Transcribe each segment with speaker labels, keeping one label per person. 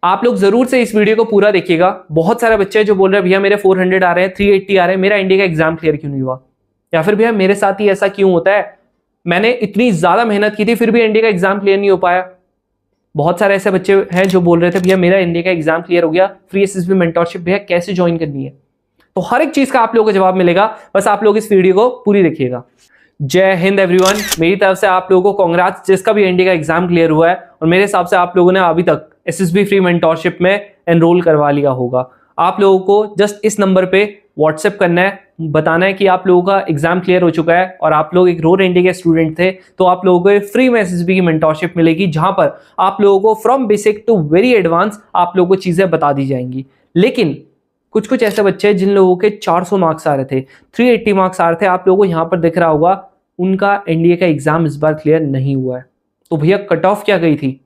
Speaker 1: आप लोग जरूर से इस वीडियो को पूरा देखिएगा। बहुत सारे बच्चे हैं जो बोल रहे हैं भैया मेरे 400 आ रहे हैं, 380 आ रहे हैं, मेरा इंडिया का एग्जाम क्लियर क्यों नहीं हुआ, या फिर भैया मेरे साथ ही ऐसा क्यों होता है, मैंने इतनी ज्यादा मेहनत की थी फिर भी इंडिया का एग्जाम क्लियर नहीं हो पाया। बहुत सारे ऐसे बच्चे हैं जो बोल रहे थे भैया मेरा इंडिया का एग्जाम क्लियर हो गया, फ्री एसएसबी मेंटरशिप भैया कैसे ज्वाइन करनी है। तो हर एक चीज का आप लोगों को जवाब मिलेगा, बस आप लोग इस वीडियो को पूरी देखिएगा। जय हिंद एवरीवन, मेरी तरफ से आप लोगों को कांग्रेट्स जिसका भी इंडिया का एग्जाम क्लियर हुआ है, और मेरे हिसाब से आप लोगों ने अभी तक एसएसबी फ्री मेंटरशिप में एनरोल करवा लिया होगा। आप लोगों को जस्ट इस नंबर पे व्हाट्सएप करना है, बताना है कि आप लोगों का एग्जाम क्लियर हो चुका है और आप लोग एक रूरल इंडिया के स्टूडेंट थे, तो आप लोगों को फ्री में एसएसबी की मेंटरशिप मिलेगी, जहां पर आप लोगों को from basic to very advance आप लोगों को चीजें बता दी जाएंगी। लेकिन कुछ कुछ ऐसे बच्चे हैं जिन लोगों के 400 मार्क्स आ रहे थे, 380 मार्क्स आ रहे थे, आप लोगों को यहाँ पर दिख रहा होगा उनका एनडीए का एग्जाम इस बार क्लियर नहीं हुआ है। तो भैया कट ऑफ क्या गई थी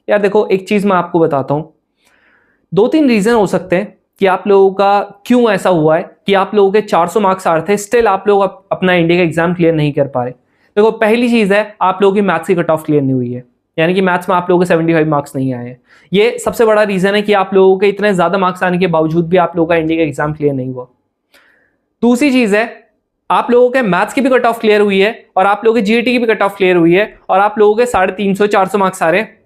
Speaker 1: यार? देखो एक चीज मैं आपको बताता हूं, 2-3 रीजन हो सकते हैं कि आप लोगों का क्यों ऐसा हुआ है कि आप लोगों के 400 मार्क्स आ रहे थे, स्टिल आप लोग अपना इंडिया का एग्जाम क्लियर नहीं कर पा रहे। देखो पहली चीज है, आप लोगों की मैथ्स की कट ऑफ क्लियर नहीं हुई है, यानी कि मैथ्स में आप लोगों के 75 मार्क्स नहीं आए हैं। ये सबसे बड़ा रीजन है कि आप लोगों के इतने ज्यादा मार्क्स आने के बावजूद भी आप लोगों का इंडिया का एग्जाम क्लियर नहीं हुआ। दूसरी चीज है, आप लोगों के मैथ्स की भी कट ऑफ क्लियर हुई है और आप लोगों के जीएटी की भी कट ऑफ क्लियर हुई है और आप लोगों के 350-400 मार्क्स आ रहे हैं।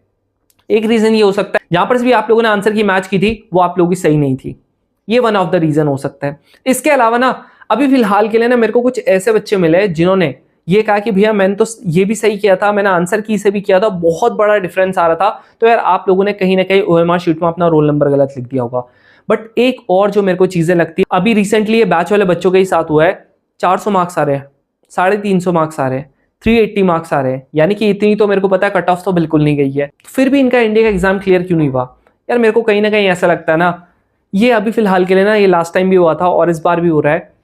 Speaker 1: एक रीजन ये हो सकता है जहां पर भी आप लोगों ने आंसर की मैच की थी वो आप लोगों की सही नहीं थी, ये वन ऑफ द रीजन हो सकता है। इसके अलावा ना अभी फिलहाल के लिए ना मेरे को कुछ ऐसे बच्चे मिले जिन्होंने ये कहा कि भैया मैंने तो ये भी सही किया था, मैंने आंसर की से भी किया था, बहुत बड़ा डिफरेंस आ रहा था, तो यार आप लोगों ने कहीं ना कहीं ओएमआर शीट में अपना रोल नंबर गलत लिख दिया होगा। बट एक और जो मेरे को चीजें लगती है, अभी रिसेंटली ये बैच वाले बच्चों के ही साथ हुआ है, 400 मार्क्स आ रहे हैं, 350 मार्क्स आ रहे हैं, 380 मार्क्स आ रहे हैं, यानी कि इतनी तो मेरे को पता है कट ऑफ तो बिल्कुल नहीं गई है, फिर भी इनका इंडिया का एग्जाम क्लियर क्यों नहीं हुआ। यार मेरे को कहीं ना कहीं ऐसा लगता है ना, ये अभी फिलहाल के लिए ना, ये लास्ट टाइम भी हुआ था और इस बार भी हो रहा है,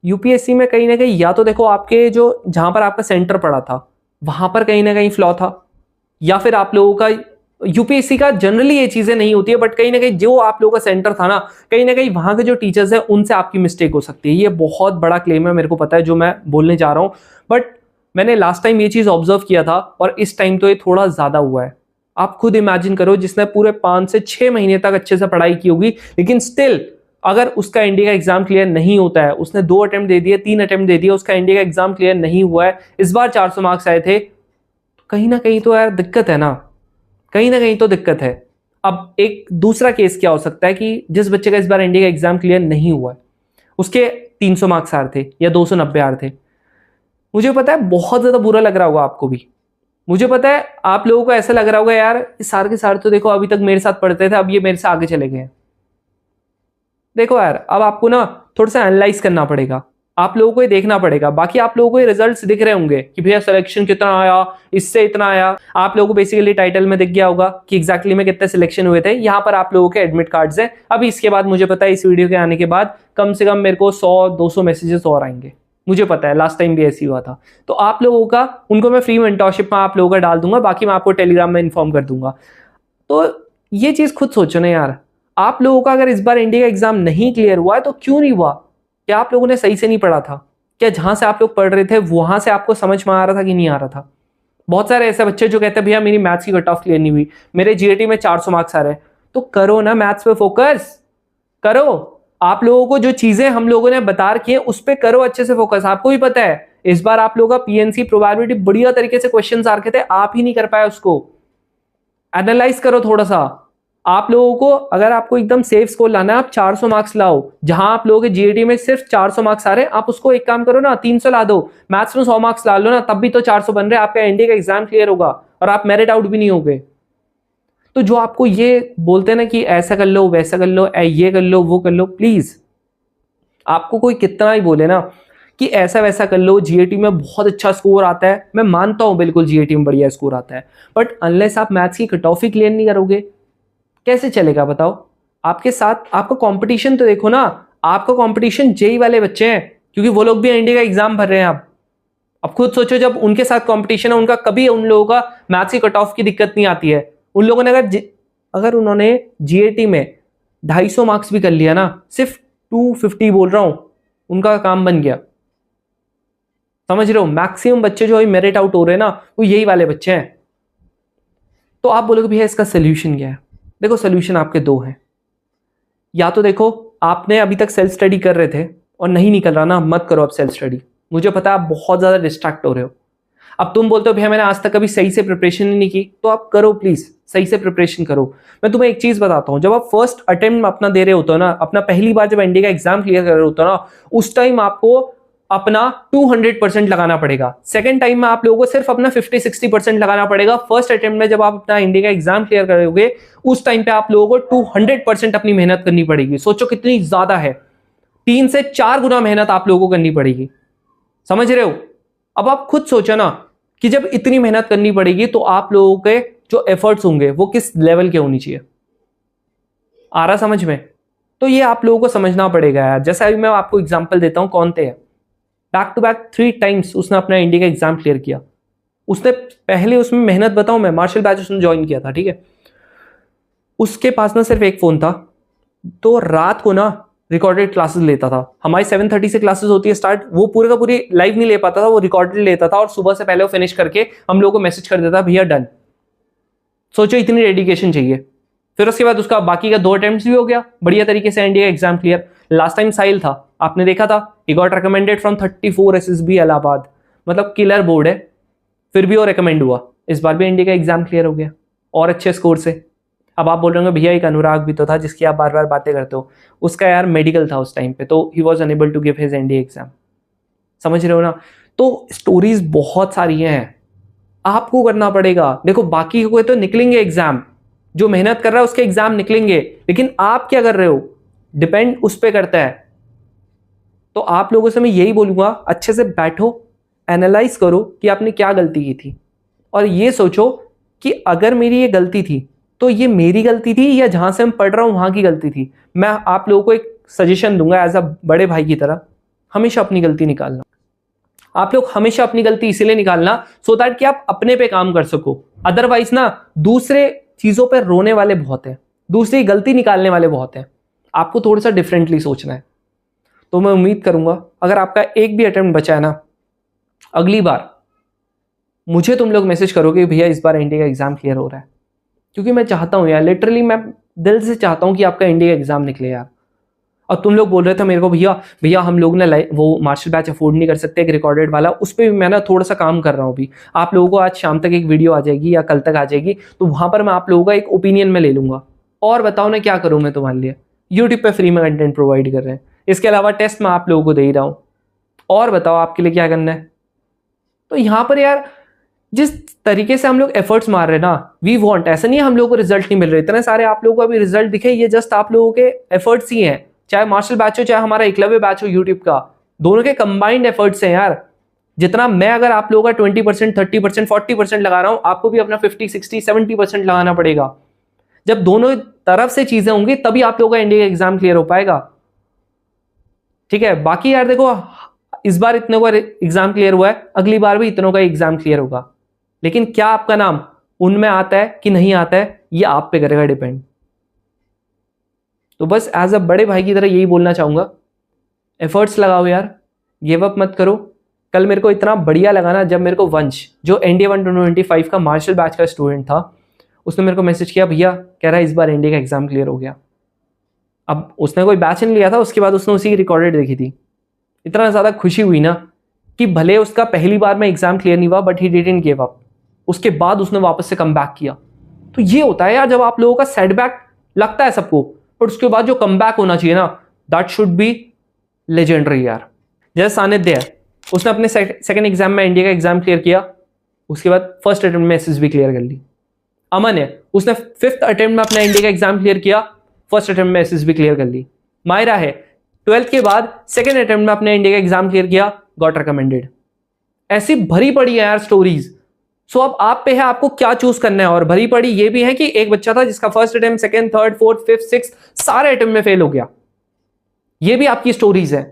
Speaker 1: यूपीएससी में कहीं ना कहीं या तो देखो आपके जो जहां पर आपका सेंटर पड़ा था वहां पर कहीं ना कहीं फ्लॉ था, या फिर आप लोगों का यूपीएससी का जनरली ये चीजें नहीं होती है, बट कहीं ना कहीं जो आप लोगों का सेंटर था ना कहीं वहां के जो टीचर्स हैं उनसे आपकी मिस्टेक हो सकती है। ये बहुत बड़ा क्लेम है, मेरे को पता है जो मैं बोलने जा रहा हूं, बट मैंने लास्ट टाइम ये चीज ऑब्जर्व किया था और इस टाइम तो ये थोड़ा ज्यादा हुआ है। आप खुद इमेजिन करो, जिसने पूरे 5 से 6 महीने तक अच्छे से पढ़ाई की होगी, लेकिन स्टिल अगर उसका इंडिया का एग्जाम क्लियर नहीं होता है, उसने 2 अटेम्प्ट दे दिए, 3 अटेम्प्ट दे दिए, उसका इंडिया का एग्जाम क्लियर नहीं हुआ है, इस बार 400 मार्क्स आए थे, कहीं ना कहीं तो यार दिक्कत है ना, कहीं ना कहीं तो दिक्कत है। अब एक दूसरा केस क्या हो सकता है कि जिस बच्चे का इस बार इंडिया का एग्जाम क्लियर नहीं हुआ है, उसके 300 मार्क्स आ रहे थे या 290 आ रहे थे, मुझे पता है बहुत ज्यादा बुरा लग रहा होगा आपको भी, मुझे पता है आप लोगों को ऐसा लग रहा होगा यार सारे के सारे तो देखो अभी तक मेरे साथ पढ़ते थे, अब ये मेरे से आगे चले गए। देखो यार अब आपको ना थोड़ा सा एनालाइज करना पड़ेगा, आप लोगों को ये देखना पड़ेगा। बाकी आप लोगों को ये रिजल्ट्स दिख रहे होंगे कि भैया सिलेक्शन कितना आया, इससे इतना आया, आप लोगों को बेसिकली टाइटल में दिख गया होगा कि एग्जैक्टली में कितने सिलेक्शन हुए थे। यहाँ पर आप लोगों के एडमिट कार्ड्स हैं। अभी इसके बाद मुझे पता है इस वीडियो के आने के बाद कम से कम मेरे को 100-200 मैसेजेस और आएंगे, मुझे पता है लास्ट टाइम भी ऐसी हुआ था। तो आप लोगों का उनको मैं फ्री मेंटरशिप में आप लोगों का डाल दूंगा, बाकी मैं आपको टेलीग्राम में इन्फॉर्म कर दूंगा। तो ये चीज खुद सोचो ना यार, आप लोगों का अगर इस बार इंडिया का एग्जाम नहीं क्लियर हुआ है तो क्यों नहीं हुआ? क्या आप लोगों ने सही से नहीं पढ़ा था? क्या जहां से आप लोग पढ़ रहे थे वहां से आपको समझ में आ रहा था कि नहीं आ रहा था? बहुत सारे ऐसे बच्चे जो कहते हैं भैया मेरी मैथ्स की कट ऑफ क्लियर नहीं हुई, मेरे जीएटी में 400 मार्क्स आ रहे हैं, तो करो ना मैथ्स पे फोकस करो। आप लोगों को जो चीजें हम लोगों ने बता रखी है उस पे करो अच्छे से फोकस। आपको भी पता है इस बार आप लोगों का पीएनसी प्रोबेबिलिटी बढ़िया तरीके से क्वेश्चंस आ रखे थे, आप ही नहीं कर पाए उसको। एनालाइज करो थोड़ा सा। आप लोगों को अगर आपको एकदम सेफ स्कोर लाना है, आप 400 मार्क्स लाओ। जहां आप लोगों के जीएटी में सिर्फ 400 मार्क्स आ रहे हैं, आप उसको एक काम करो ना 300 ला दो, मैथ्स में 100 मार्क्स ला लो ना, तब भी तो 400 बन रहे हैं, आपका इंडिया का एग्जाम क्लियर होगा और आप मेरिट आउट भी नहीं होगे। तो जो आपको ये बोलते हैं ना कि ऐसा कर लो वैसा कर लो, ये कर लो वो कर लो, प्लीज आपको कोई कितना ही बोले ना कि ऐसा वैसा कर लो, जीएटी में बहुत अच्छा स्कोर आता है, मैं मानता हूं बिल्कुल जीएटी में बढ़िया स्कोर आता है, बट अनलेस आप मैथ्स की कट ऑफ ही क्लियर नहीं करोगे कैसे चलेगा बताओ? आपके साथ आपका कंपटीशन तो देखो ना, आपका कंपटीशन जेई वाले बच्चे हैं, क्योंकि वो लोग भी इंडिया का एग्जाम भर रहे हैं। अब खुद सोचो जब उनके साथ कंपटीशन है, उनका कभी उन लोगों का मैथ्स की कट ऑफ की दिक्कत नहीं आती है। उन लोगों ने अगर उन्होंने जीएटी में 250 मार्क्स भी कर लिया ना, सिर्फ 250 बोल रहा हूं, उनका काम बन गया। समझ रहे हो? मैक्सिमम बच्चे जो मेरिट आउट हो रहे हैं ना वो यही वाले बच्चे हैं। तो आप बोलोगे भैया इसका सोल्यूशन क्या है? देखो सोल्यूशन आपके दो हैं। या तो देखो आपने अभी तक सेल्फ स्टडी कर रहे थे और नहीं निकल रहा ना, मत करो अब सेल्फ स्टडी। मुझे पता है आप बहुत ज़्यादा डिस्ट्रैक्ट हो रहे हो। अब तुम बोलते हो भैया मैंने आज तक कभी सही से प्रिपरेशन ही नहीं की, तो आप करो प्लीज, सही से प्रिपरेशन करो। मैं तुम्हें एक चीज बताता हूं, जब आप फर्स्ट अटेम्प्ट अपना दे रहे होते हो ना, अपना पहली बार जब एनडीए का एग्जाम क्लियर कर रहे होते हो ना, उस टाइम आपको अपना 200% लगाना पड़ेगा। सेकंड टाइम में आप लोगों को सिर्फ अपना 50-60% लगाना पड़ेगा। फर्स्ट अटेम्प्ट में जब आप अपना इंडिया का एग्जाम क्लियर करोगे, उस टाइम पे आप लोगों को 200% अपनी मेहनत करनी पड़ेगी। सोचो कितनी ज्यादा है, 3 से 4 गुना मेहनत आप लोगों को करनी पड़ेगी। समझ रहे हो? अब आप खुद सोचो ना कि जब इतनी मेहनत करनी पड़ेगी तो आप लोगों के जो एफर्ट्स होंगे वो किस लेवल के होनी चाहिए। आ रहा समझ में? तो ये आप लोगों को समझना पड़ेगा यार। जैसा अभी मैं आपको एग्जांपल देता हूं, कौन थे बैक टू बैक 3 टाइम्स उसने अपना इंडिया का एग्जाम क्लियर किया। उसने पहले उसमें मेहनत बताऊं मैं, मार्शल बैच उसने ज्वाइन किया था, ठीक है। उसके पास ना सिर्फ एक फोन था, तो रात को ना रिकॉर्डेड क्लासेस लेता था। हमारी 7:30 से क्लासेस होती है स्टार्ट, वो पूरे का पूरी लाइव नहीं ले पाता था, वो रिकॉर्डेड लेता था और सुबह से पहले वो फिनिश करके हम लोगों को मैसेज कर देता भैया डन। सोचो इतनी डेडिकेशन चाहिए। फिर उसके बाद उसका बाकी का 2 अटेम्प्ट्स भी हो गया बढ़िया तरीके से NDA exam clear. Last time Sahil था, आपने देखा था, ही got recommended from 34 SSB Allahabad, मतलब किलर बोर्ड है, फिर भी वो रिकमेंड हुआ। इस बार भी एनडीए का एग्जाम क्लियर हो गया और अच्छे स्कोर से। अब आप बोल रहे होंगे भैया एक अनुराग भी तो था जिसकी आप बार बार बातें करते हो, उसका यार मेडिकल था उस टाइम पे, तो he was unable to give his NDA exam. समझ रहे हो ना? तो स्टोरीज बहुत सारी हैं, आपको करना पड़ेगा। देखो बाकी को तो निकलेंगे एग्जाम, जो मेहनत कर रहा है उसके एग्जाम निकलेंगे, लेकिन आप क्या कर रहे हो डिपेंड उस पर करता है। तो आप लोगों से मैं यही बोलूंगा, अच्छे से बैठो, एनालाइज करो कि आपने क्या गलती की थी, और ये सोचो कि अगर मेरी ये गलती थी तो ये मेरी गलती थी या जहां से मैं पढ़ रहा हूं वहां की गलती थी। मैं आप लोगों को एक सजेशन दूंगा एज अ बड़े भाई की तरह, हमेशा अपनी गलती निकालना। आप लोग हमेशा अपनी गलती इसीलिए निकालना सो दैट कि आप अपने पे काम कर सको। अदरवाइज ना दूसरे चीजों पे रोने वाले बहुत हैं, दूसरी गलती निकालने वाले बहुत हैं। आपको थोड़ा सा डिफरेंटली सोचना है। तो मैं उम्मीद करूंगा अगर आपका एक भी अटेम्प्ट बचा है ना, अगली बार मुझे तुम लोग मैसेज करोगे भैया इस बार एनडीए का एग्जाम क्लियर हो रहा है, क्योंकि मैं चाहता हूं यार, लिटरली मैं दिल से चाहता हूं कि आपका एनडीए का एग्जाम निकले यार। और तुम लोग बोल रहे थे मेरे को भैया भैया हम लोग ना वो मार्शल बैच अफोर्ड नहीं कर सकते एक रिकॉर्डेड वाला, उस पर भी मैं ना थोड़ा सा काम कर रहा हूँ अभी। आप लोगों को आज शाम तक एक वीडियो आ जाएगी या कल तक आ जाएगी, तो वहां पर मैं आप लोगों का एक ओपिनियन में ले लूंगा। और बताओ ना क्या करूं मैं तुम्हारे लिए, यूट्यूब पे फ्री में कंटेंट प्रोवाइड कर रहे हैं, इसके अलावा टेस्ट मैं आप लोगों को दे ही रहा हूँ। और बताओ आपके लिए क्या करना है। तो यहाँ पर यार जिस तरीके से हम लोग एफर्ट्स मार रहे हैं ना, वी वांट, ऐसा नहीं है हम लोगों को रिजल्ट नहीं मिल रहे, इतने सारे आप लोगों को अभी रिजल्ट दिखे, ये जस्ट आप लोगों के एफर्ट्स ही हैं। चाहे मार्शल बैच हो चाहे हमारा एकलव्य बैच हो यूट्यूब का, दोनों के कंबाइंड एफर्ट्स हैं यार। जितना मैं अगर आप लोगों का 20%, 30%, 40% लगा रहा हूं, आपको भी अपना 50, 60, 70% लगाना पड़ेगा। जब दोनों तरफ से चीजें होंगी तभी आप लोगों का इंडिया का एग्जाम क्लियर हो पाएगा। ठीक है, बाकी यार देखो इस बार इतने का एग्जाम क्लियर हुआ है, अगली बार भी इतनों का एग्जाम क्लियर होगा, लेकिन क्या आपका नाम उनमें आता है कि नहीं आता है ये आप पे करेगा डिपेंड। तो बस एज अ बड़े भाई की तरह यही बोलना चाहूंगा, एफर्ट्स लगाओ यार, गिव अप मत करो। कल मेरे को इतना बढ़िया लगा ना जब मेरे को वंश, जो एनडीए 125 का मार्शल बैच का स्टूडेंट था, उसने मेरे को मैसेज किया भैया कह रहा है इस बार एनडीए का एग्जाम क्लियर हो गया। अब उसने कोई बैच नहीं लिया था, उसके बाद उसने उसी की रिकॉर्डेड देखी थी। इतना ज़्यादा खुशी हुई ना कि भले उसका पहली बार में एग्जाम क्लियर नहीं हुआ but he didn't give up, उसके बाद उसने वापस से कम बैक किया। तो ये होता है यार जब आप लोगों का सेटबैक लगता है सबको, बट उसके बाद जो कम बैक होना चाहिए ना, दैट शुड बी लेजेंडरी यार। जैसे सानिध्य है, उसने अपने सेकंड एग्जाम में इंडिया का एग्जाम क्लियर किया, उसके बाद फर्स्ट अटेम्प्ट में एसएसबी क्लियर कर ली। अमन है, उसने 5th अटेम्प्ट में अपना इंडिया का एग्जाम क्लियर किया, फर्स्ट अटेम्प्ट में एसएसबी क्लियर कर ली। मायरा है, 12th के बाद सेकंड अटेम्प्ट में अपने इंडिया का एग्जाम क्लियर किया, गॉट रिकमेंडेड। ऐसी भरी पड़ी है यार स्टोरीज। सो अब आप पे है आपको क्या चूज करना है। और भरी पड़ी ये भी है कि एक बच्चा था जिसका first attempt, second, third, fourth, fifth, six सारे अटेम्प्ट में फेल हो गया। ये भी आपकी स्टोरीज है।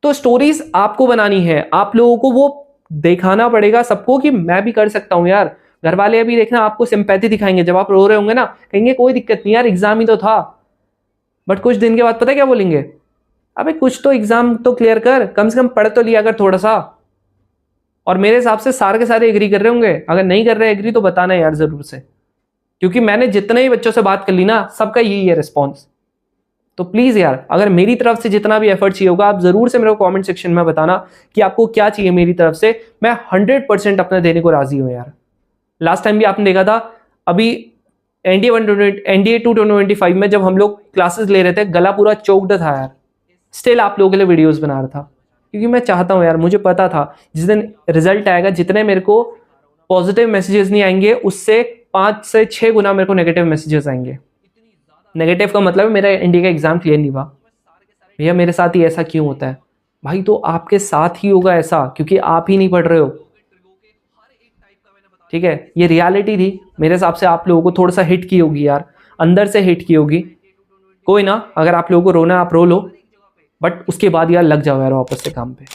Speaker 1: तो स्टोरीज आपको बनानी है, आप लोगों को वो दिखाना पड़ेगा सबको कि मैं भी कर सकता हूं यार। घर वाले अभी देखना आपको सिंपैथी दिखाएंगे, जब आप रो रहे होंगे ना कहेंगे कोई दिक्कत नहीं यार, एग्जाम ही तो था। बट कुछ दिन के बाद पता है क्या बोलेंगे, अबे कुछ तो एग्जाम तो क्लियर कर, कम से कम पढ़ तो लिया कर थोड़ा सा। और मेरे हिसाब से सारे के सारे एग्री कर रहे होंगे, अगर नहीं कर रहे एग्री तो बताना यार जरूर से। क्योंकि मैंने जितने ही बच्चों से बात कर ली ना, सबका यही है रिस्पॉन्स। तो प्लीज यार, अगर मेरी तरफ से जितना भी एफर्ट चाहिए होगा, आप जरूर से मेरे को कमेंट सेक्शन में बताना कि आपको क्या चाहिए मेरी तरफ से। मैं 100% अपना देने को राजी हूं यार। लास्ट टाइम भी आपने देखा था, अभी NDA 225 में जब हम लोग क्लासेस ले रहे थे, गला पूरा चोक्ड था यार, स्टिल आप लोगों के लिए वीडियोस बना रहा था, क्योंकि मैं चाहता हूं यार, मुझे पता था जिस दिन रिजल्ट आएगा, जितने मेरे को पॉजिटिव मैसेजेस नहीं आएंगे, उससे 5 से 6 गुना मेरे को नेगेटिव मैसेजेस आएंगे। नेगेटिव का मतलब मेरा इंडिया का एग्जाम क्लियर नहीं हुआ, भैया मेरे साथ ही ऐसा क्यों होता है? भाई तो आपके साथ ही होगा ऐसा, क्योंकि आप ही नहीं पढ़ रहे हो। ठीक है, ये रियलिटी थी। मेरे हिसाब से आप लोगों को थोड़ा सा हिट की होगी यार, अंदर से हिट की होगी। कोई ना, अगर आप लोगों को रोना है आप रो लो, बट उसके बाद यार लग जाओ यार वापस से काम पे।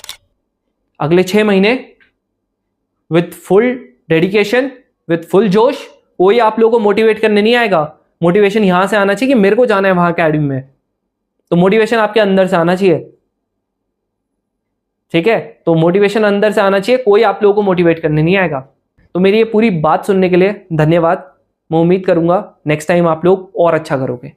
Speaker 1: अगले 6 महीने with full dedication, with full जोश। कोई आप लोगों को मोटिवेट करने नहीं आएगा। मोटिवेशन यहां से आना चाहिए कि मेरे को जाना है वहां अकेडमी में, तो मोटिवेशन आपके अंदर से आना चाहिए। ठीक है, तो मोटिवेशन अंदर से आना चाहिए, कोई आप लोगों को मोटिवेट करने नहीं आएगा। तो मेरी ये पूरी बात सुनने के लिए धन्यवाद। मैं उम्मीद करूंगा नेक्स्ट टाइम आप लोग और अच्छा करोगे।